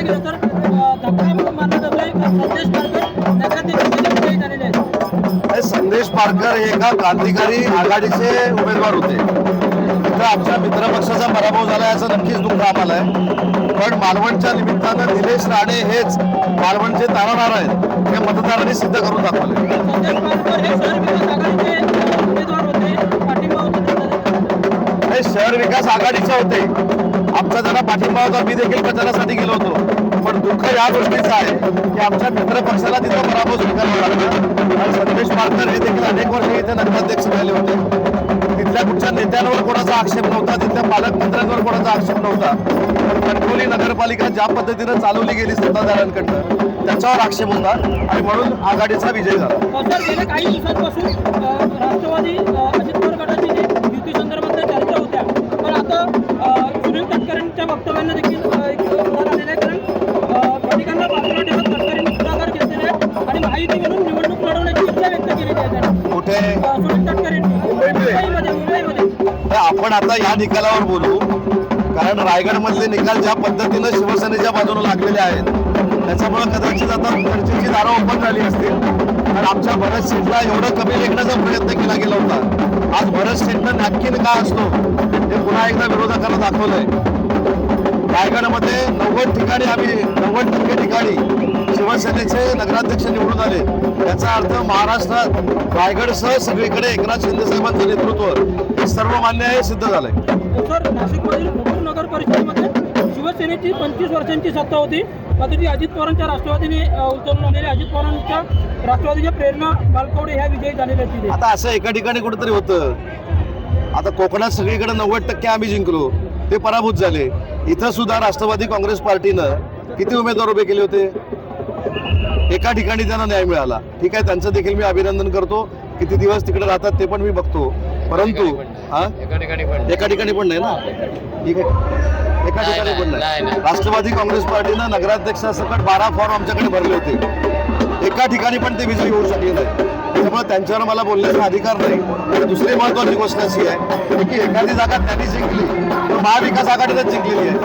गेलं तर धक्का मानला जातोय संदेश पारकर नगराध्यक्षांचे विजयी झालेले आहेत. संदेश पारकर हे एका क्रांतिकारी आघाडीचे उमेदवार होते. तर आमच्या मित्रपक्षाचा पराभव झाला याचं नक्कीच दुःख आम्हाला आहे. पण मालवणच्या निमित्तानं निलेश राणे हेच मालवणचे तारणारा आहेत हे मतदारांनी सिद्ध करून दाखवले. संदेश पारकर हे शहर विकास आघाडीचे उमेदवार होते, पाठिंबा होता. हे शहर विकास आघाडीचे होते. आमचा जरा पाठिंबा होता. मी देखील प्रचारासाठी गेलो होतो. पण दुःख या गोष्टीचं आहे की आमच्या मित्रपक्षाला तिथं पराभव स्वीकारावा लागला. आणि संदेश पारकर हे देखील अनेक वर्ष इथे नगराध्यक्ष झाले होते. तिथल्या कुठच्या नेत्यांवर कोणाचा आक्षेप नव्हता, तिथल्या पालकमंत्र्यांवर कोणाचा आक्षेप नव्हता. पण कणकवली नगरपालिका ज्या पद्धतीनं चालवली गेली सत्ताधाऱ्यांकडनं त्याच्यावर आक्षेप होता आणि म्हणून आघाडीचा विजय झाला. सर, गेल्या काही दिवसांपासून राष्ट्रवादी अजित पवार गटाची जी युती संदर्भातल्या चर्चा होत्या, पण आता सुनील तटकरेंच्या वक्तव्यांना देखील एक उधार आलेलं आहे. कारण घटकांना बाजूला ठेवत तटकरेंनी पुढाकार घेतलेला आहे आणि महायुती म्हणून निवडणूक लढवण्याची इच्छा व्यक्त केलेली आहे त्यांनी. कुठे सुनील तटकरेंनी मुंबईमध्ये आपण आता या निकालावर बोलू. कारण रायगडमधले निकाल ज्या पद्धतीनं शिवसेनेच्या बाजूने लागलेले आहेत त्याच्यामुळे कदाचित आता चर्चेची दारं ओपन झाली असतील. कारण आमच्या भरत शेठला एवढं कमी लेखण्याचा प्रयत्न केला गेला होता. आज भरत शेठनं नॅपकिन का असतो हे पुन्हा एकदा विरोधकांना दाखवलंय. रायगडमध्ये 90 ठिकाणी आम्ही 90% ठिकाणी शिवसेनेचे नगराध्यक्ष निवडून आले. याचा अर्थ महाराष्ट्रात रायगडसह सगळीकडे एकनाथ शिंदे साहेबांचं नेतृत्व हे सर्वमान्य आहे, सिद्ध झालंय. सर, नाशिकमधील भोकर नगर परिषदेमध्ये शिवसेनेची 25 वर्षांची सत्ता होती. मात्र ती अजित पवारांच्या राष्ट्रवादीने उचलून आणलेली अजित पवारांच्या राष्ट्रवादीच्या प्रेरणा बालकवडे ह्या विजयी झालेल्या आहेत. आता असं एका ठिकाणी कुठेतरी होतं. आता कोकणात सगळीकडे 90% आम्ही जिंकलो, ते पराभूत झाले. इथं सुद्धा राष्ट्रवादी काँग्रेस पार्टीनं किती उमेदवार उभे केले होते? एका ठिकाणी त्यांना न्याय मिळाला. ठीक आहे, त्यांचं देखील मी अभिनंदन करतो. किती दिवस तिकडे राहतात ते पण मी बघतो. परंतु एका ठिकाणी पण नाही ना. ठीक आहे, एका ठिकाणी पण नाही. राष्ट्रवादी काँग्रेस पार्टीनं नगराध्यक्षासकट 12 फॉर्म आमच्याकडे भरले होते. एका ठिकाणी पण ते विजयी होऊ शकले नाही. त्यामुळे त्यांच्यावर मला बोलण्याचा अधिकार नाही. दुसरी महत्वाची गोष्ट अशी आहे की एखादी जागा त्यांनी जिंकली तर महाविकास आघाडीनेच जिंकलेली आहे.